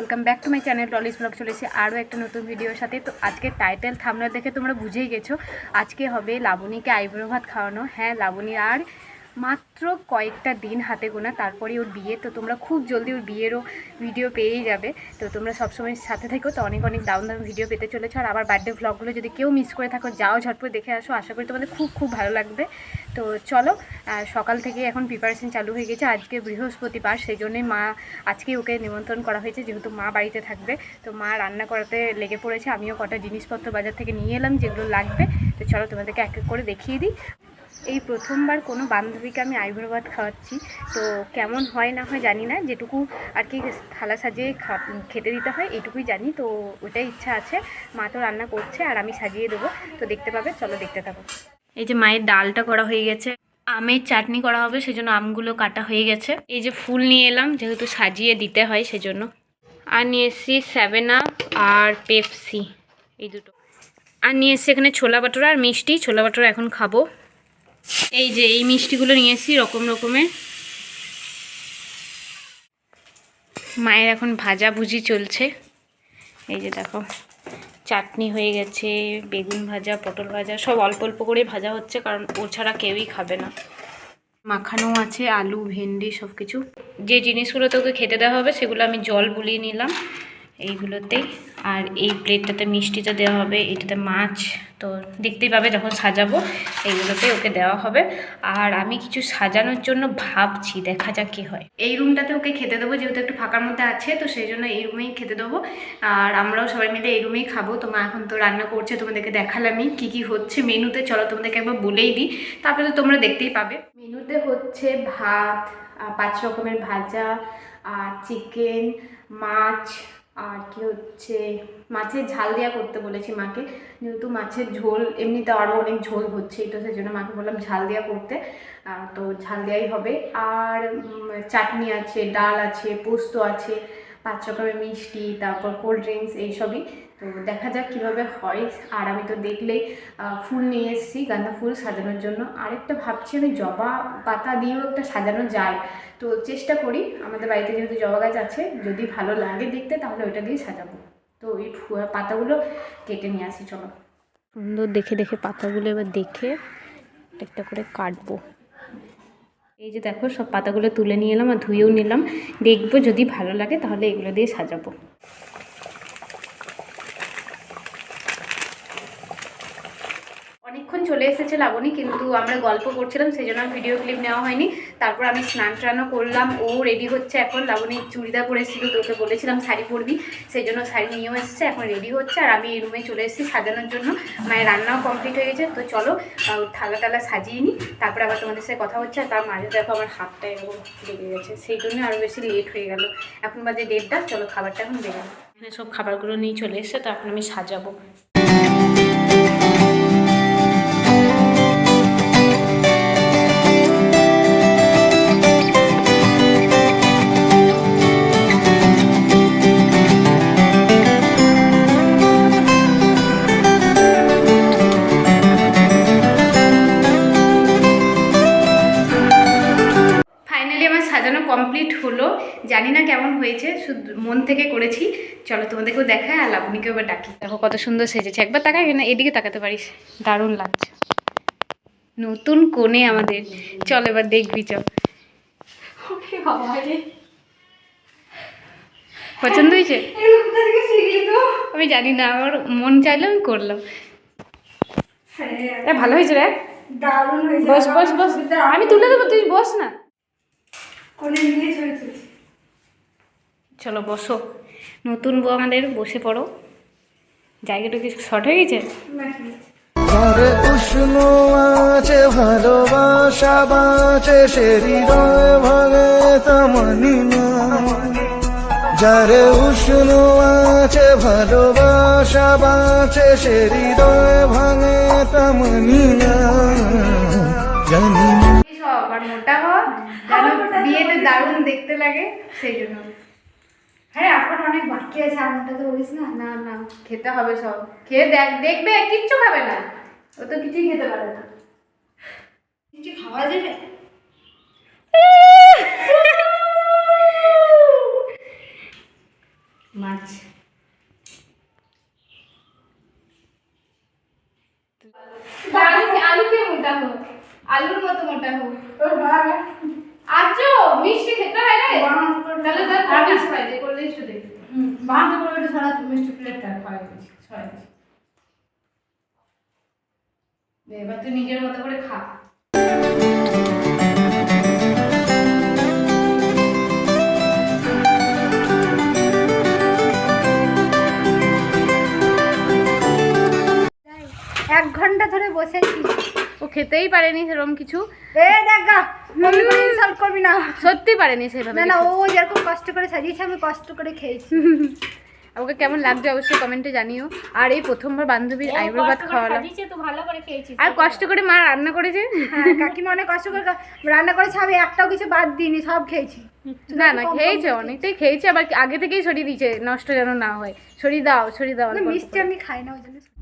Welcome back to my channel Tolly's blog. চলেছে আরও একটা নতুন ভিডিওর সাথে। তো আজকে টাইটেল থাম্বনেল দেখে তোমরা বুঝেই গেছো আজকে হবে লাবণীকে আইবুড়ো ভাত খাওয়ানো। হ্যাঁ, লাবণী আর মাত্র কয়েকটা দিন হাতে গোনা, তারপরে ওর বিয়ে। তো তোমরা খুব জলদি ওর বিয়েরও ভিডিও পেয়েই যাবে। তো তোমরা সবসময় সাথে থেকো, তো অনেক অনেক দারুণ দারুণ ভিডিও পেতে চলেছো। আর আমার বার্থডে ভ্লগগুলো যদি কেউ মিস করে থাকো, যাও ঝটপট দেখে আসো, আশা করি তোমাদের খুব খুব ভালো লাগবে। তো চলো, সকাল থেকে এখন প্রিপারেশন চালু হয়ে গেছে। আজকে বৃহস্পতিবার, সেই জন্যই মা আজকে ওকে নিমন্ত্রণ করা হয়েছে, যেহেতু মা বাড়িতে থাকবে। তো মা রান্না করাতে লেগে পড়েছে, আমিও কটা জিনিসপত্র বাজার থেকে নিয়ে এলাম যেগুলো লাগবে। তো চলো তোমাদেরকে এক এক করে দেখিয়ে দিই। এই প্রথমবার কোনো বান্ধবীকে আমি আইবুড়ো ভাত খাওয়াচ্ছি। তো কেমন হয় না হয় জানি না, যেটুকু আর কি থালা সাজিয়ে খেতে দিতে হয় এইটুকুই জানি। তো ওটাই ইচ্ছা আছে। মা তো রান্না করছে আর আমি সাজিয়ে দেবো, তো দেখতে পাবে। চলো দেখতে থাকো। এই যে মায়ের ডালটা করা হয়ে গেছে, আমের চাটনি করা হবে, সেজন্য আমগুলো কাটা হয়ে গেছে। এই যে ফুল নিয়ে এলাম, যেহেতু সাজিয়ে দিতে হয় সেজন্য। আর নিয়ে এসেছি 7 আপ আর পেপসি, এই দুটো। আর নিয়ে এসেছি এখানে ছোলা বাটোরা আর মিষ্টি। ছোলা বাটোরা এখন খাবো। এই যে এই মিষ্টিগুলো নিয়ে এসেছি রকম রকমের। মায়ের এখন ভাজাভুজি চলছে। এই যে দেখো, চাটনি হয়ে গেছে, বেগুন ভাজা, পটল ভাজা, সব অল্প অল্প করে ভাজা হচ্ছে, কারণ ও ছাড়া কেউই খাবে না। মাখানো আছে আলু, ভেন্ডি, সব কিছু। যে জিনিসগুলোতে ওকে খেতে দেওয়া হবে সেগুলো আমি জল বুলিয়ে নিলাম এইগুলোতেই। আর এই প্লেটটাতে মিষ্টিটা দেওয়া হবে, এটাতে মাছ। তো দেখতেই পাবে যখন সাজাবো, এইগুলোতেই ওকে দেওয়া হবে। আর আমি কিছু সাজানোর জন্য ভাবছি, দেখা যাক কী হয়। এই রুমটাতে ওকে খেতে দেবো, যেহেতু একটু ফাঁকার মধ্যে আছে, তো সেই জন্য এই রুমেই খেতে দেবো। আর আমরাও সবাই মিলে এই রুমেই খাবো। তো মা এখন তো রান্না করছে, তোমাদেরকে দেখালামই কী কী হচ্ছে মেনুতে। চলো তোমাদেরকে একবার বলেই দিই, তারপরে তো তোমরা দেখতেই পাবে। মেনুতে হচ্ছে ভাত, 5 রকমের ভাজা, আর চিকেন, মাছ, আর কি হচ্ছে মাছের ঝাল দেওয়া করতে বলেছি মাকে, যেহেতু মাছের ঝোল এমনিতে আরও অনেক ঝোল হচ্ছে, তো সেই জন্য মাকে বললাম ঝাল দেওয়া করতে। তো ঝাল দেওয়াই হবে। আর চাটনি আছে, ডাল আছে, পোস্ত আছে, 5 রকমের মিষ্টি, তারপর কোল্ড ড্রিঙ্কস, এইসবই। তো দেখা যাক কীভাবে হয়। আর আমি তো দেখলেই ফুল নিয়ে এসেছি, গাঁদা ফুল সাজানোর জন্য। আরেকটা ভাবছি আমি জবা পাতা দিয়েও একটা সাজানো যায়। তো চেষ্টা করি, আমাদের বাড়িতে যেহেতু জবা গাছ আছে, যদি ভালো লাগে দেখতে তাহলে ওইটা দিয়ে সাজাবো। তো এই পাতাগুলো কেটে নিয়ে আসি। চলো, সুন্দর দেখে দেখে পাতাগুলো এবার দেখে একটা করে কাটবো। এই যে দেখো, সব পাতাগুলো তুলে নিয়ে এলাম আর ধুয়েও নিলাম। দেখবো যদি ভালো লাগে তাহলে এগুলো দিয়ে সাজাবো। অনেকক্ষণ চলে এসেছে লাবণী, কিন্তু আমরা গল্প করছিলাম, সেই জন্য ভিডিও ক্লিপ নেওয়া হয়নি। তারপর আমি স্নান টানও করলাম, ও রেডি হচ্ছে এখন। লাবণী চুড়িদার পরেছিল, তো ওকে বলেছিলাম শাড়ি পরবি, সেই জন্য শাড়ি নিয়েও এসেছে, এখন রেডি হচ্ছে। আর আমি এই রুমে চলে এসেছি সাজানোর জন্য। মায়ের রান্নাও কমপ্লিট হয়ে গেছে। তো চলো থালা টালা সাজিয়ে নিই, তারপরে আবার তোমাদের সাথে কথা হচ্ছে। আর তার মাঝে দেখো আমার হাতটা এরকম লেগে গেছে, সেই জন্য আরও বেশি লেট হয়ে গেল। এখন বাজে 1:30। চলো খাবারটা এখন দেবো। এখানে সব খাবারগুলো নিয়ে চলে এসছে, তো এখন আমি সাজাবো। কমপ্লিট হলো, জানি না কেমন হয়েছে, শুধু মন থেকে করেছি। চলো তোমাদেরকেও দেখায়, আর লাবণীকেও এবার ডাকি। দেখো কত সুন্দর সেজেছে, একবার তাকাই না, এদিকে তাকাতে পারিস, দারুণ লাগছে। নতুন কোণে আমাদের। চল এবার দেখবি, চল। পছন্দ হয়েছে? আমি জানি না, আমার মন চাইলো আমি করলাম। ভালো হয়েছে রে, বস বস বস, আমি তুলে দেবো, তুই বস না। চলো বসো, নতুন বউ আমাদের, বসে পড়ো। জায়গাটা কি শর্ট হয়ে গেছে? যারে উষ্ণ আছে ভালোবাসা বাঁচে, সে হৃদয় ভাঙে তা মানি না। যারে উষ্ণ আছে ভালোবাসা বাঁচে, সে হৃদয় ভাঙে তা মানি না। জানি না সব আর মোটা হওয়া, যেন বিয়েতে দারুণ দেখতে লাগে, সেই জন্য। হ্যাঁ, এখন অনেক বাকি আছে, আমটা তো বলিস না। না না, খেতে হবে সব। খেয়ে দেখবে কিচ্ছু খাবে না, ও তো কিছুই খেতে পারে না। কিছু খাওয়া যাবে? মাছ আলু কে মোটা হোক, আলুর মতো মোটা হোক। আচ্ছা মিষ্টি খেতে হয় রে, তাহলে তার পাটিস খাই দে করলে শুধু বাঁধ করে ওটা ছড়া মিষ্টি প্লেটটা খাওয়াই দিচ্ছি ছড়াই দিচ্ছি। এবার তুই নিজের মতো করে খা। এক ঘন্টা ধরে বসেছি। ও খেতেই পারেনি সেরকম কিছু, এ দেখা ইনসাল্ট করবি না। সত্যি পারেনি সেভাবে না না, কিছু। ও যেরকম কষ্ট করে সাজিয়েছে আমি কষ্ট করে খেয়েছি। আমাকে কেমন লাগছে অবশ্যই কমেন্টে জানিও। আর এই প্রথমবার বান্ধবীর আইব্রো ভাত খাওয়ালাম, তো ভালো করে খেয়েছিস। আর কষ্ট করে মা রান্না করেছে। হ্যাঁ, কাকিমা অনেক কষ্ট করে রান্না করেছে, আমি একটাও কিছু বাদ দিইনি, সব খেয়েছি। না না খেয়েছে, অনেকটাই খেয়েছে, আবার আগে থেকেই সরিয়ে দিয়েছে নষ্ট যেন না হয়। সরিয়ে দাও অল্প অল্প মিষ্টি করে। আমি খাই না ওই জন্য।